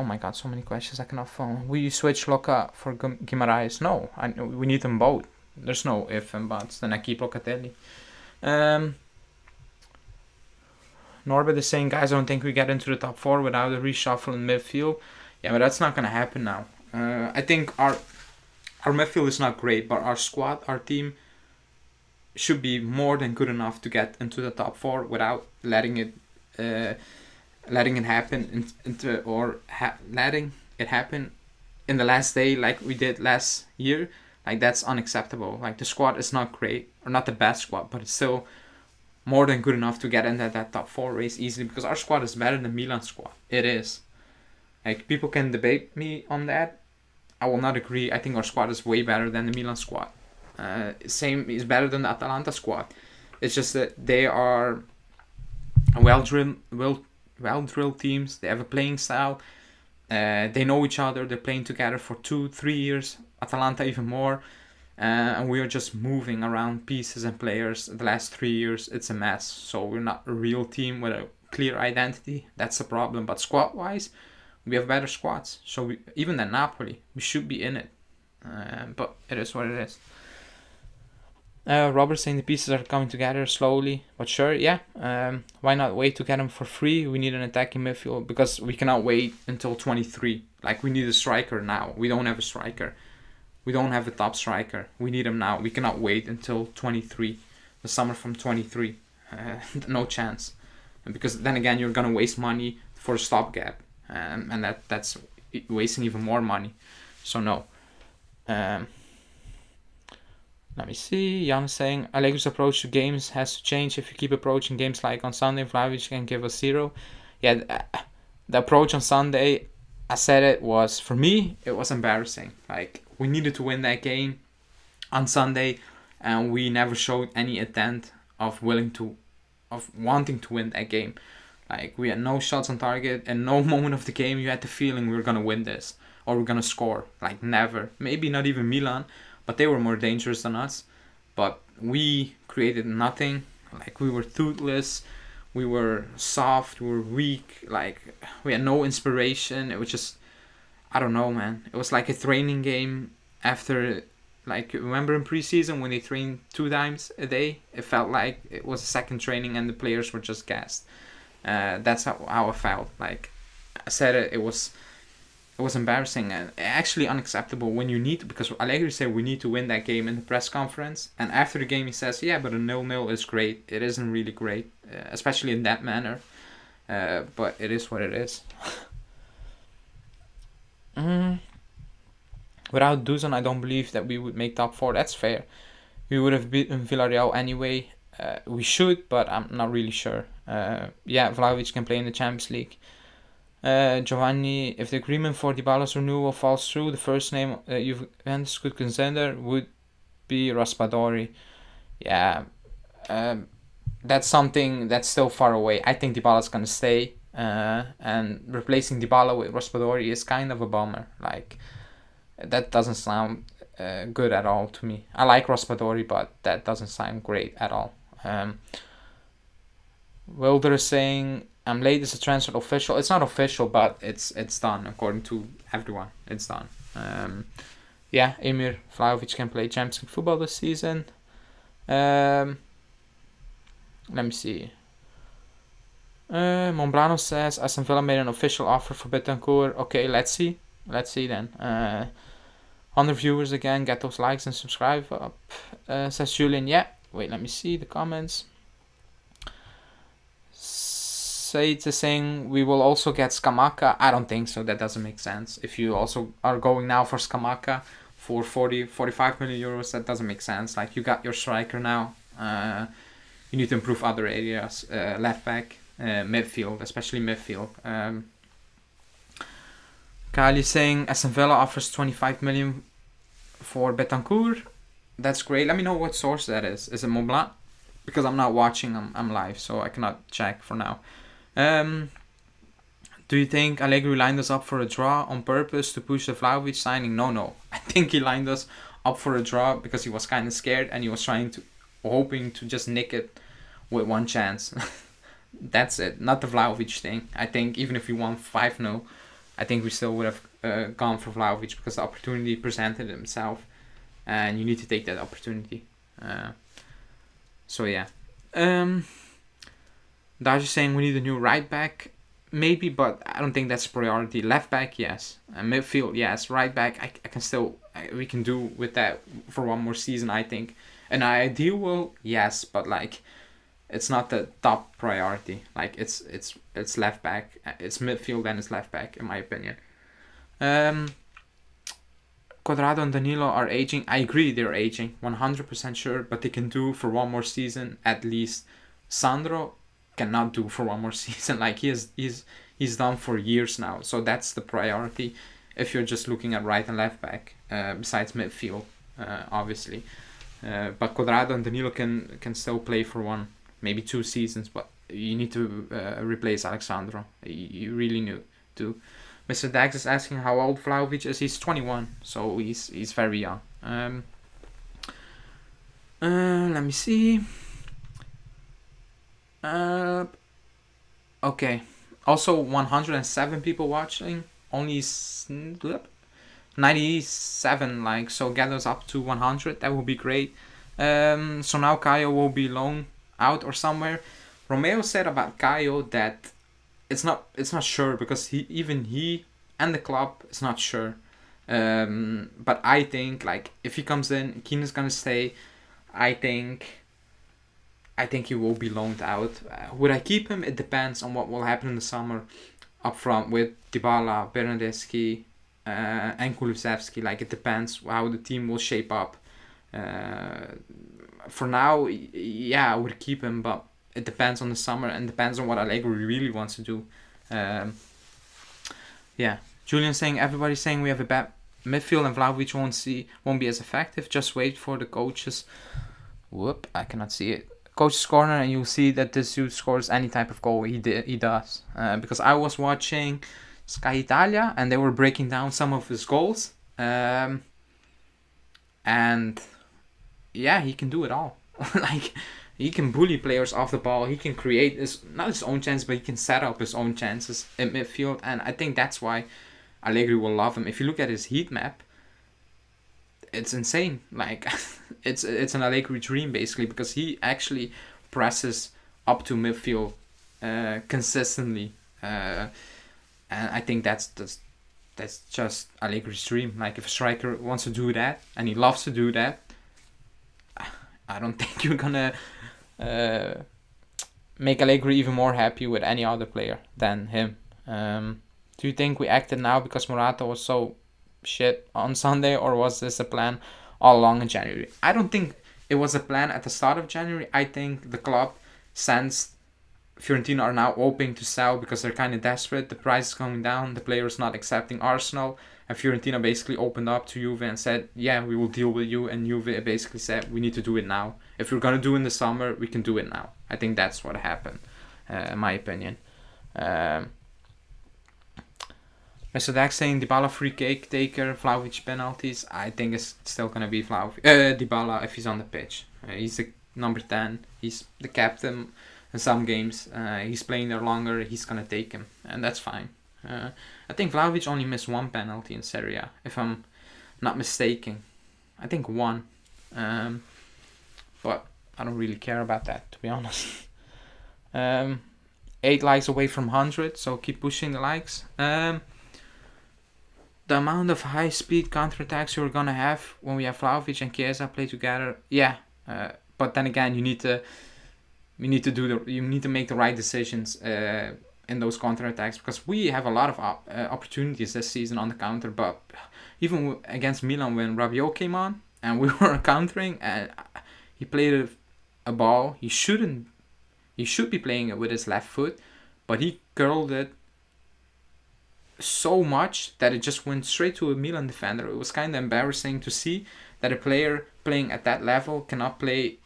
my god, so many questions I cannot follow. Will you switch Loca for Guimaraes? No, we need them both. There's no if and buts. Then I keep Locatelli. Norbert is saying, guys, I don't think we get into the top 4 without a reshuffle in midfield. Yeah, but that's not going to happen now. I think our midfield is not great, but our squad, our team, should be more than good enough to get into the top 4 without letting it happen letting it happen in the last day like we did last year. Like, that's unacceptable. Like, the squad is not great, or not the best squad, but it's still more than good enough to get into that top 4 race easily, because our squad is better than Milan's squad. It is. Like, people can debate me on that. I will not agree. I think our squad is way better than the Milan squad. Same is better than the Atalanta squad. It's just that they are well-drilled teams. They have a playing style. They know each other. They're playing together for 2-3 years. Atalanta even more. And we are just moving around pieces and players. The last 3 years, it's a mess. So we're not a real team with a clear identity. That's the problem. But squad-wise, we have better squads. So even than Napoli, we should be in it. But it is what it is. Robert saying the pieces are coming together slowly, but sure, yeah. Why not wait to get them for free? We need an attacking midfield because we cannot wait until 23. Like, we need a striker now. We don't have a striker. We don't have a top striker. We need him now. We cannot wait until 23, the summer from 23. No chance. And because then again, you're gonna waste money for a stopgap, and that's wasting even more money. So no. Let me see. Jan is saying Allegri's approach to games has to change. If you keep approaching games like on Sunday, Vlahovic can give us 0. Yeah, the approach on Sunday, I said it was, for me, it was embarrassing. Like, we needed to win that game on Sunday, and we never showed any intent of wanting to win that game. Like, we had no shots on target, and no moment of the game you had the feeling we were gonna win this or we're gonna score. Like, never. Maybe not even Milan, but they were more dangerous than us. But we created nothing. Like, we were toothless. We were soft. We were weak. Like, we had no inspiration. It was just, I don't know, man. It was like a training game after, like, remember in preseason when they trained 2 times a day? It felt like it was a second training and the players were just gassed. That's how I felt. Like I said, it was embarrassing and actually unacceptable when you need to, because Allegri said we need to win that game in the press conference, and after the game he says, yeah, but a 0-0 is great. It isn't really great, especially in that manner, but it is what it is. Without Dusan, I don't believe that we would make top 4. That's fair. We would have beaten Villarreal anyway. We should, but I'm not really sure. Yeah, Vlahovic can play in the Champions League. Giovanni, if the agreement for Dybala's renewal falls through, the first name Juventus could consider would be Raspadori. Yeah, that's something that's still far away. I think Dybala's gonna stay, and replacing Dybala with Raspadori is kind of a bummer. Like, that doesn't sound good at all to me. I like Raspadori, but that doesn't sound great at all. Wilder is saying, I'm late, is the transfer official? It's not official, but it's done, according to everyone. It's done. Yeah, Emir Vlahovic can play Champions League football this season. Let me see. Monblano says, Aston Villa made an official offer for Betancourt. Okay, let's see. Let's see then. 100 viewers again, get those likes and subscribe up. Says Julian, yeah. Wait, let me see the comments. Said is saying we will also get Scamacca. I don't think so. That doesn't make sense. If you also are going now for Scamacca for 45 million euros, that doesn't make sense. Like, you got your striker now. You need to improve other areas. Left back, midfield, especially midfield. Kali saying Aston Villa offers 25 million for Betancourt. That's great. Let me know what source that is. Is it Montblanc? because I'm not watching. I'm live, so I cannot check for now. Do you think Allegri lined us up for a draw on purpose to push the Vlahovic signing? No. I think he lined us up for a draw because he was kind of scared and he was hoping to just nick it with one chance. That's it. Not the Vlahovic thing. I think even if we won 5-0, I think we still would have gone for Vlahovic because the opportunity presented himself and you need to take that opportunity. So yeah. Daj is saying we need a new right back. Maybe, but I don't think that's a priority. Left back, yes. Midfield, yes. Right back, I can still... we can do with that for one more season, I think. An ideal world, yes, but like... it's not the top priority. Like, it's left back. It's midfield and it's left back, in my opinion. Cuadrado and Danilo are aging. I agree they're aging. 100% sure. But they can do for one more season at least. Sandro cannot do for one more season. Like, he's done for years now. So that's the priority if you're just looking at right and left back. Besides midfield, obviously. But Cuadrado and Danilo can still play for one, maybe 2 seasons. But you need to replace Alexandro. You really need to. Mr. Dax is asking how old Vlahovic is. He's 21, so he's very young. Let me see. Okay. Also, 107 people watching. Only 97 likes. So get us up to 100. That would be great. So now Caio will be loaned out or somewhere. Romeo said about Caio that it's not sure because he and the club is not sure. But I think like if he comes in, Keane is gonna stay. I think he will be loaned out. Would I keep him? It depends on what will happen in the summer up front with Dybala, Bernardeschi, and Kulusevski. Like it depends how the team will shape up. For now, yeah, I would keep him, but it depends on the summer and depends on what Allegri really wants to do. Yeah, Julian saying everybody's saying we have a bad midfield and Vlahovic won't be as effective. Just wait for the coaches. Whoop, I cannot see it. Coach's corner, and you'll see that this dude scores any type of goal. He does. Because I was watching Sky Italia and they were breaking down some of his goals. And yeah, he can do it all. Like he can bully players off the ball. He can create not his own chance, but he can set up his own chances in midfield. And I think that's why Allegri will love him. If you look at his heat map, it's insane. Like it's an Allegri dream basically because he actually presses up to midfield consistently. And I think that's just Allegri's dream. Like if a striker wants to do that and he loves to do that, I don't think you're gonna make Allegri even more happy with any other player than him. Do you think we acted now because Morata was so shit on Sunday, or was this a plan all along in January? I don't think it was a plan at the start of January. I think the club sensed Fiorentina are now hoping to sell because they're kind of desperate. The price is going down. The player is not accepting Arsenal. And Fiorentina basically opened up to Juve and said, yeah, we will deal with you. And Juve basically said, we need to do it now. If we're going to do it in the summer, we can do it now. I think that's what happened, in my opinion. Mr. Dax saying Dybala free cake taker, Vlahovic penalties. I think it's still going to be Dybala if he's on the pitch. He's the number 10. He's the captain in some games. He's playing there longer. He's going to take him. And that's fine. I think Vlahovic only missed 1 penalty in Serie A, if I'm not mistaken. I think 1. But I don't really care about that, to be honest. 8 likes away from 100, so keep pushing the likes. The amount of high-speed counterattacks you're gonna have when we have Vlahovic and Chiesa play together, yeah. But then again, you need to make the right decisions in those counterattacks because we have a lot of opportunities this season on the counter. But even against Milan, when Rabiot came on and we were countering, and he played a ball he should be playing it with his left foot, but he curled it so much that it just went straight to a Milan defender. It was kind of embarrassing to see that a player playing at that level cannot play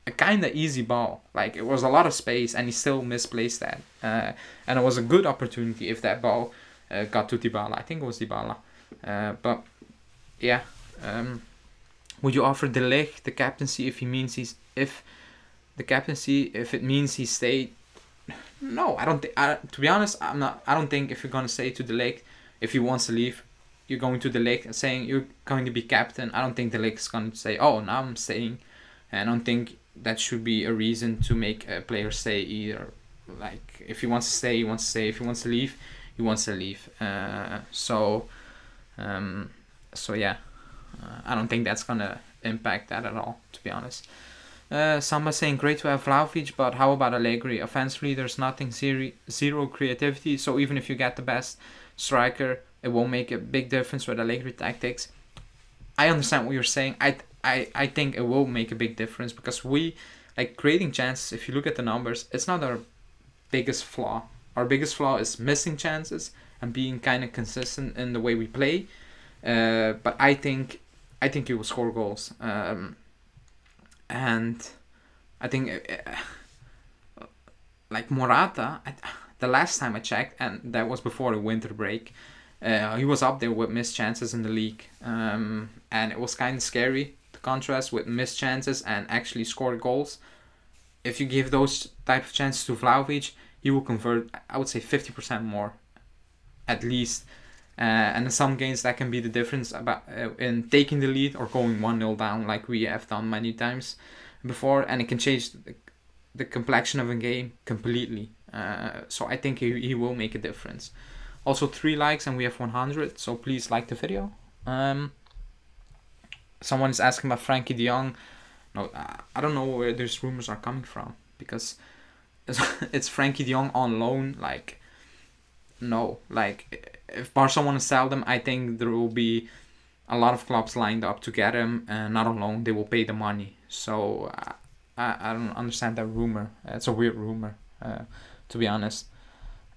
a kind of easy ball. Like, it was a lot of space, and he still misplaced that. And it was a good opportunity if that ball got to Dybala. I think it was Dybala. But yeah, would you offer De Ligt the captaincy if it means he stayed? No, I don't think. To be honest, I don't think if you're gonna say to De Ligt, if he wants to leave, you're going to De Ligt and saying you're going to be captain. I don't think De Ligt is gonna say, "Oh, now I'm staying." And I don't think that should be a reason to make a player stay either. Like, if he wants to stay, he wants to stay. If he wants to leave, he wants to leave. So yeah, I don't think that's gonna impact that at all, to be honest. Samba saying, great to have Vlahovic, but how about Allegri? Offensively, there's nothing, zero creativity, so even if you get the best striker, it won't make a big difference with Allegri tactics. I understand what you're saying. I think it will make a big difference, because we, like, creating chances, if you look at the numbers, it's not our biggest flaw. Our biggest flaw is missing chances and being kind of consistent in the way we play. But I think you will score goals. And I think like Morata, the last time I checked, and that was before the winter break, he was up there with missed chances in the league. And it was kind of scary, the contrast with missed chances and actually scored goals. If you give those type of chances to Vlahovic, he will convert, I would say, 50% more, at least. And in some games that can be the difference about in taking the lead or going 1-0 down, like we have done many times before, and it can change the complexion of a game completely. So I think he will make a difference. Also, 3 likes and we have 100, so please like the video. Someone is asking about Frankie de Jong. No, I don't know where these rumors are coming from, because it's Frankie de Jong on loan. Like, no, like, if Barca want to sell them, I think there will be a lot of clubs lined up to get him, and not on loan. They will pay the money. So I don't understand that rumor. It's a weird rumor, to be honest.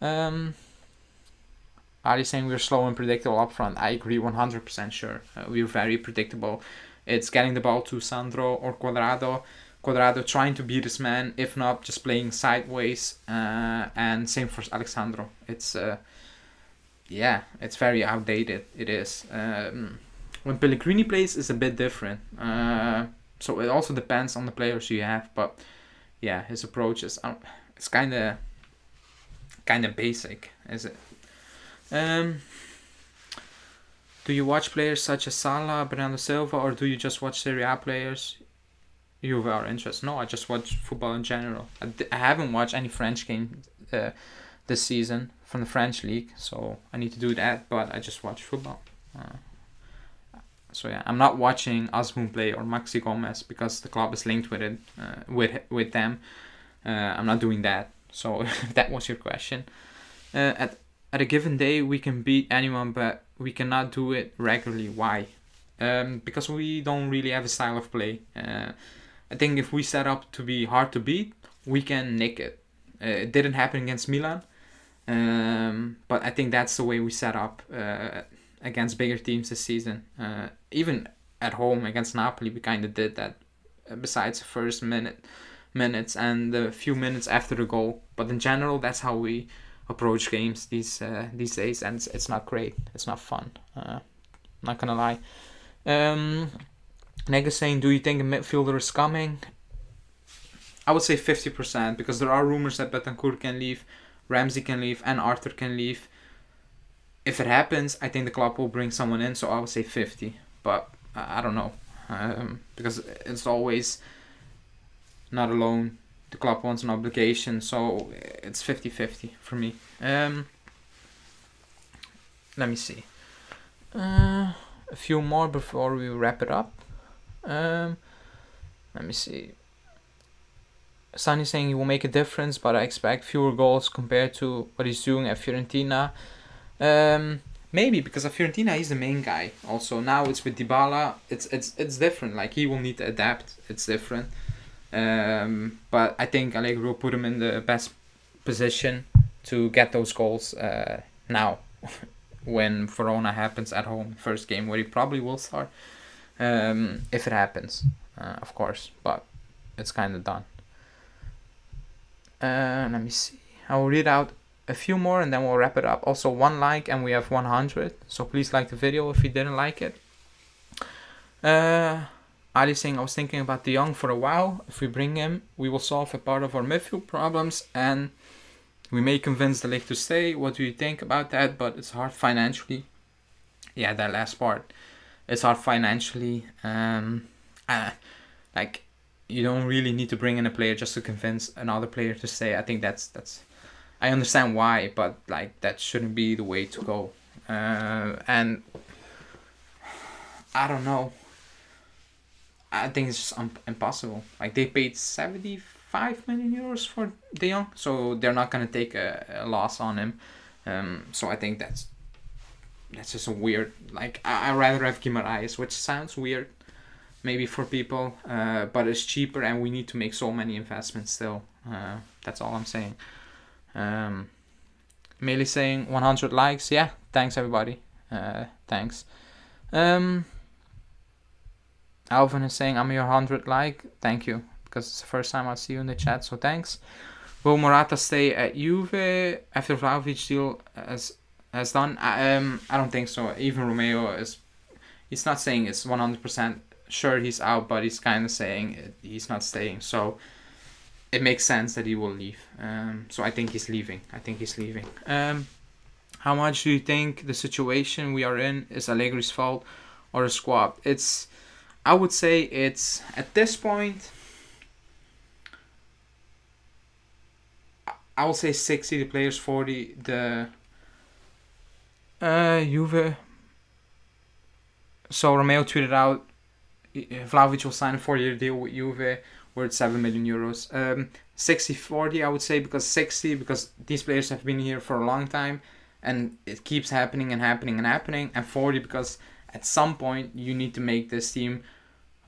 Are you saying we're slow and predictable up front? I agree 100% sure. We're very predictable. It's getting the ball to Sandro or Cuadrado. Cuadrado trying to beat his man, if not just playing sideways. And same for Alexandro. It's it's very outdated. It is. When Pellegrini plays, it's a bit different. So it also depends on the players you have. But yeah, his approach is it's kind of basic, is it? Do you watch players such as Salah, Bernardo Silva, or do you just watch Serie A players? You are interested? No, I just watch football in general. I haven't watched any French game this season from the French league, so I need to do that. But I just watch football. So yeah, I'm not watching Azmoun play or Maxi Gomez because the club is linked with it, with them. I'm not doing that. So if that was your question, at a given day we can beat anyone, but we cannot do it regularly. Why? Because we don't really have a style of play. I think if we set up to be hard to beat, we can nick it. It didn't happen against Milan, but I think that's the way we set up against bigger teams this season. Even at home against Napoli, we kind of did that. Besides the first minutes and the few minutes after the goal, but in general, that's how we approach games these days, and it's not great. It's not fun. Not gonna lie. Nega saying, do you think a midfielder is coming? I would say 50%, because there are rumors that Betancourt can leave, Ramsey can leave, and Arthur can leave. If it happens, I think the club will bring someone in, so I would say 50. But I don't know, because it's always not alone. The club wants an obligation, so it's 50-50 for me. Let me see. A few more before we wrap it up. Let me see. Sonny saying he will make a difference, but I expect fewer goals compared to what he's doing at Fiorentina. Maybe because at Fiorentina he's the main guy. Also now it's with Dybala. It's different. Like, he will need to adapt. It's different. But I think Allegri will put him in the best position to get those goals now when Verona happens at home, first game where he probably will start, if it happens, of course. But it's kind of done. Let me see. I will read out a few more and then we'll wrap it up. Also, 1 like and we have 100. So please like the video if you didn't like it. Ali saying, I was thinking about De Jong for a while. If we bring him, we will solve a part of our midfield problems and we may convince the league to stay. What do you think about that? But it's hard financially. Yeah, that last part. It's hard financially. Like, you don't really need to bring in a player just to convince another player to stay. I think that's I understand why, but like that shouldn't be the way to go. And I don't know. I think it's just impossible. Like, they paid 75 million euros for De Jong, so they're not gonna take a loss on him. So I think that's just a weird. Like, I rather have Guimaraes, which sounds weird, maybe for people, but it's cheaper, and we need to make so many investments still. That's all I'm saying. Melee saying 100 likes. Yeah, thanks everybody. Thanks. Alvin is saying, I'm your 100 like. Thank you, because it's the first time I see you in the chat, so thanks. Will Morata stay at Juve after Vlahovic deal has done? I don't think so. Even Romeo he's not saying it's 100% sure he's out, but he's kind of saying he's not staying. So it makes sense that he will leave. So I think he's leaving. How much do you think the situation we are in is Allegri's fault or a squad? I would say it's, at this point, I will say 60 the players, 40 the Juve. So Romeo tweeted out, Vlahovic will sign a 4-year deal with Juve worth 7 million euros. 60-40 I would say, because 60 because these players have been here for a long time and it keeps happening and happening and happening, and 40 because at some point you need to make this team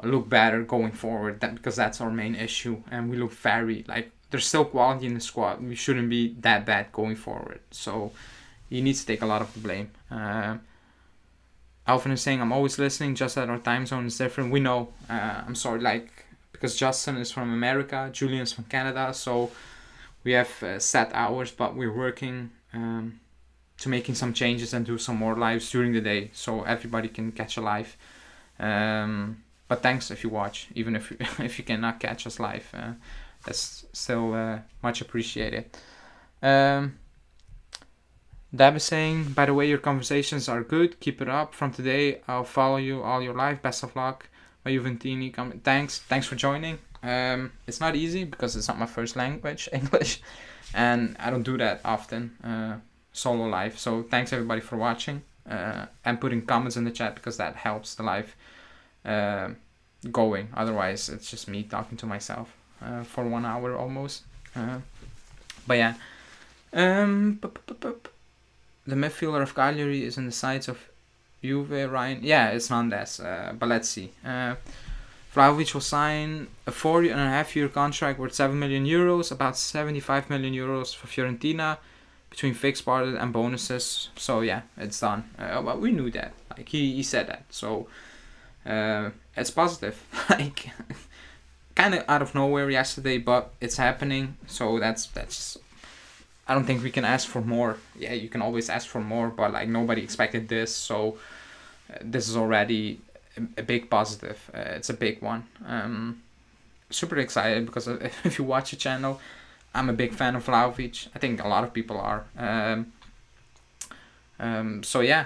look better going forward, because that's our main issue, and we look very, like, there's still quality in the squad. We shouldn't be that bad going forward, so he needs to take a lot of the blame. Alvin is saying, I'm always listening, just that our time zone is different. We know. I'm sorry, like, because Justin is from America, Julian's from Canada, so we have set hours, but we're working to making some changes and do some more lives during the day, so everybody can catch a live. But thanks if you watch, even if if you cannot catch us live. That's still much appreciated. Dab is saying, by the way, your conversations are good. Keep it up. From today, I'll follow you all your life. Best of luck. My Juventini comment. Thanks for joining. It's not easy because it's not my first language, English, and I don't do that often, solo live. So thanks everybody for watching and putting comments in the chat, because that helps the live going. Otherwise, it's just me talking to myself for 1 hour almost. But yeah, the midfielder of Cagliari is in the sides of Juve, Ryan. Yeah, it's Nandez, but let's see. Vlahovic will sign a 4.5-year contract worth 7 million euros, about 75 million euros for Fiorentina, between fixed part and bonuses. So yeah, it's done. Well, we knew that. Like, he said that. So it's positive. Like, kind of out of nowhere yesterday, but it's happening. So that's. I don't think we can ask for more. Yeah, you can always ask for more, but like, nobody expected this. So this is already a big positive. It's a big one. Super excited, because if you watch the channel, I'm a big fan of Vlahovic. I think a lot of people are. So yeah,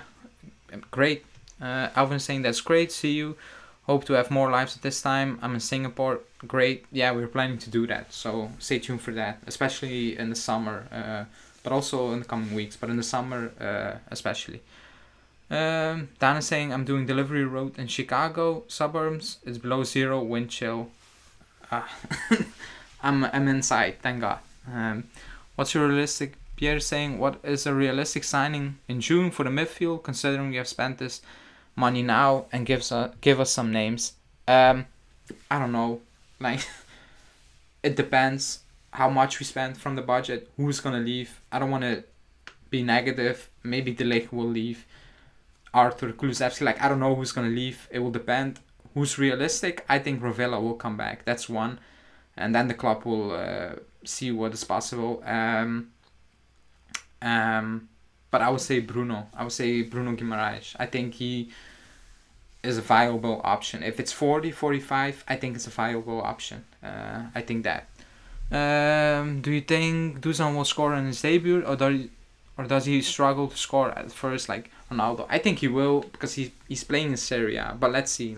great. Alvin saying, that's great. See you. Hope to have more lives at this time. I'm in Singapore. Great. Yeah, we're planning to do that. So stay tuned for that, especially in the summer, but also in the coming weeks. But in the summer, especially. Dan is saying, I'm doing delivery road in Chicago suburbs. It's below 0, wind chill. I'm inside, thank God. What's your realistic? Pierre is saying, what is a realistic signing in June for the midfield, considering we have spent this money now, and give us some names. I don't know, like, it depends how much we spend from the budget, who's gonna leave. I don't want to be negative. Maybe De Ligt will leave, Arthur Kulusevski, like, I don't know who's gonna leave. It will depend. Who's realistic? I think Ravella will come back. That's one. and then the club will see what is possible. But I would say Bruno. I would say Bruno Guimaraes. I think he is a viable option. If it's 40, 45, I think it's a viable option. I think that. Do you think Dusan will score in his debut, or does he struggle to score at first like Ronaldo? I think he will, because he's playing in Serie A. But let's see.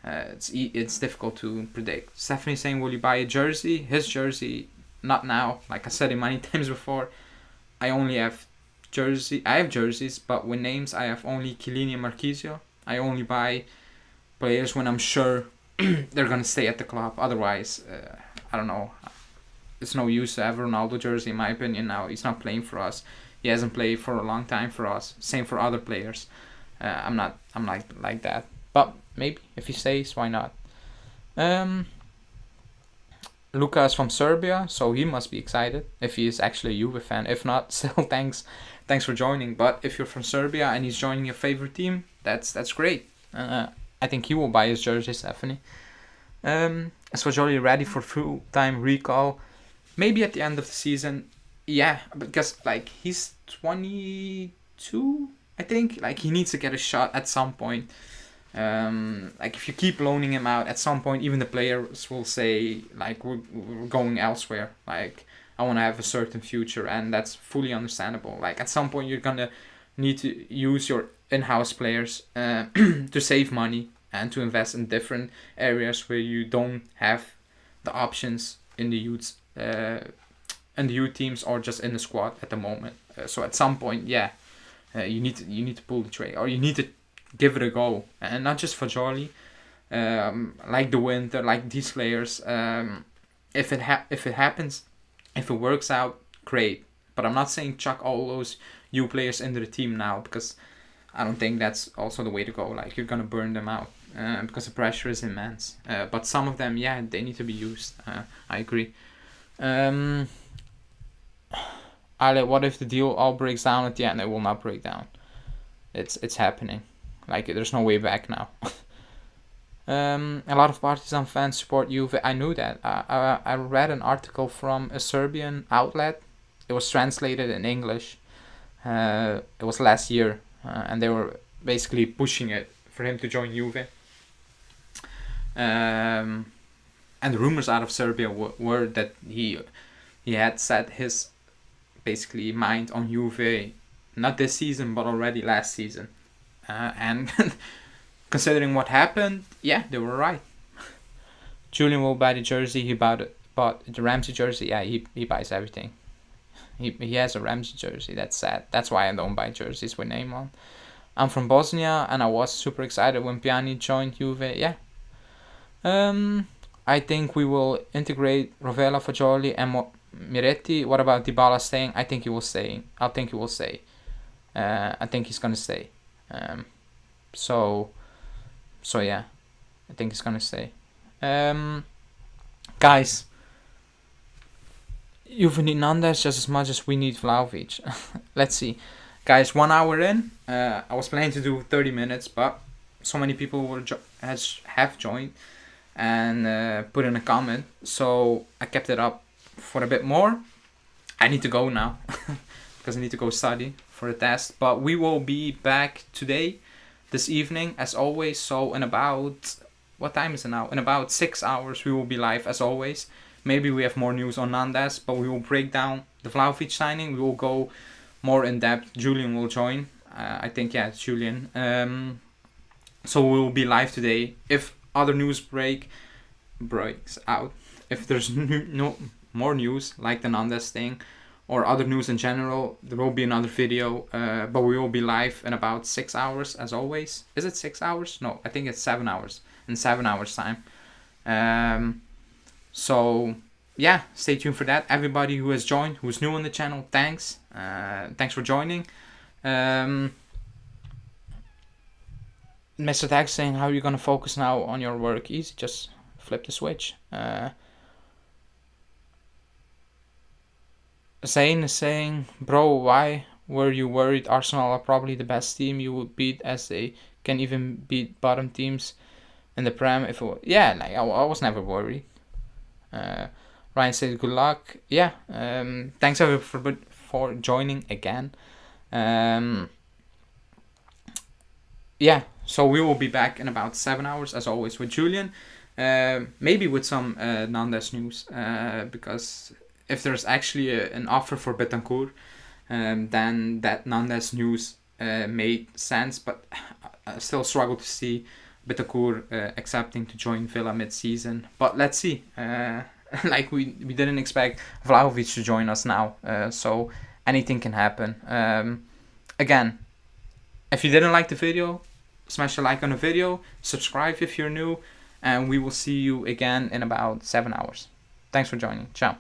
It's difficult to predict. Stephanie saying, will you buy a jersey? His jersey, not now. Like I said it many times before, I have jerseys, but with names I have only Chiellini and Marchisio. I only buy players when I'm sure they're gonna stay at the club. Otherwise, I don't know. It's no use to have a Ronaldo jersey, in my opinion. Now he's not playing for us. He hasn't played for a long time for us. Same for other players. I'm like that. But maybe if he stays, why not? Luca is from Serbia, so he must be excited if he is actually a Juve fan. If not, still thanks for joining. But if you're from Serbia and he's joining your favorite team, that's great. I think he will buy his jersey, Stephanie. Is Fajoli ready for full-time recall? Maybe at the end of the season. Yeah, because like he's 22, I think. Like he needs to get a shot at some point. Like if you keep loaning him out, at some point even the players will say like we're going elsewhere. Like I want to have a certain future, and that's fully understandable. Like at some point you're gonna need to use your in-house players to save money and to invest in different areas where you don't have the options in the youth teams or just in the squad at the moment. So at some point, you need to pull the trigger, or you need to give it a go, and not just for Jolly, like the Winter, like these players. If it happens, if it works out, great. But I'm not saying chuck all those new players into the team now, because I don't think that's also the way to go. Like you're gonna burn them out because the pressure is immense. But some of them, they need to be used. I agree. Ale, what if the deal all breaks down at the end? It will not break down. It's happening. Like there's no way back now. A lot of Partizan fans support Juve. I knew that. I read an article from a Serbian outlet. It was translated in English. It was last year, and they were basically pushing it for him to join Juve. And the rumors out of Serbia were that he had set his basically mind on Juve, not this season but already last season. And considering what happened, they were right. Julian will buy the jersey. He bought the Ramsey jersey. Yeah, he buys everything. He has a Ramsey jersey. That's sad. That's why I don't buy jerseys with name on. I'm from Bosnia, and I was super excited when Pjanic joined Juve. Yeah. I think we will integrate Rovella, Fagioli, and Miretti. What about Dybala staying? I think he will stay. I think he will stay. I think he's gonna stay. So yeah, I think he's gonna stay. Guys, Juve need Nandez just as much as we need Vlahovic. Let's see. Guys, 1 hour in. I was planning to do 30 minutes, but so many people have joined and put in a comment, so I kept it up for a bit more. I need to go now because I need to go study for a test, but we will be back this evening as always. So in about, what time is it now? In about 6 hours we will be live as always. Maybe we have more news on Nandez, but we will break down the Vlahovic signing. We will go more in depth. Julian will join. I think, it's Julian. So we will be live today. If other news breaks out, if there's no more news like the Nandez thing or other news in general, there will be another video. But we will be live in about 6 hours as always. Is it 6 hours? No, I think it's 7 hours. In 7 hours time. So stay tuned for that. Everybody who has joined, who's new on the channel, thanks. Thanks for joining. Mr. Tag saying, how are you gonna focus now on your work? Easy, just flip the switch. Zane is saying, bro, why were you worried? Arsenal are probably the best team you would beat, as they can even beat bottom teams in the Prem. I was never worried. Ryan said good luck. Yeah, thanks everyone for joining again. Yeah, so we will be back in about 7 hours as always with Julian. Maybe with some Nandez news, because if there's actually an offer for Betancourt, then that Nandez news made sense, but I still struggle to see Betancourt accepting to join Villa mid-season. But let's see. Like we didn't expect Vlahovic to join us now, so anything can happen. Again, if you didn't like the video, smash a like on the video, subscribe if you're new, and we will see you again in about 7 hours. Thanks for joining. Ciao.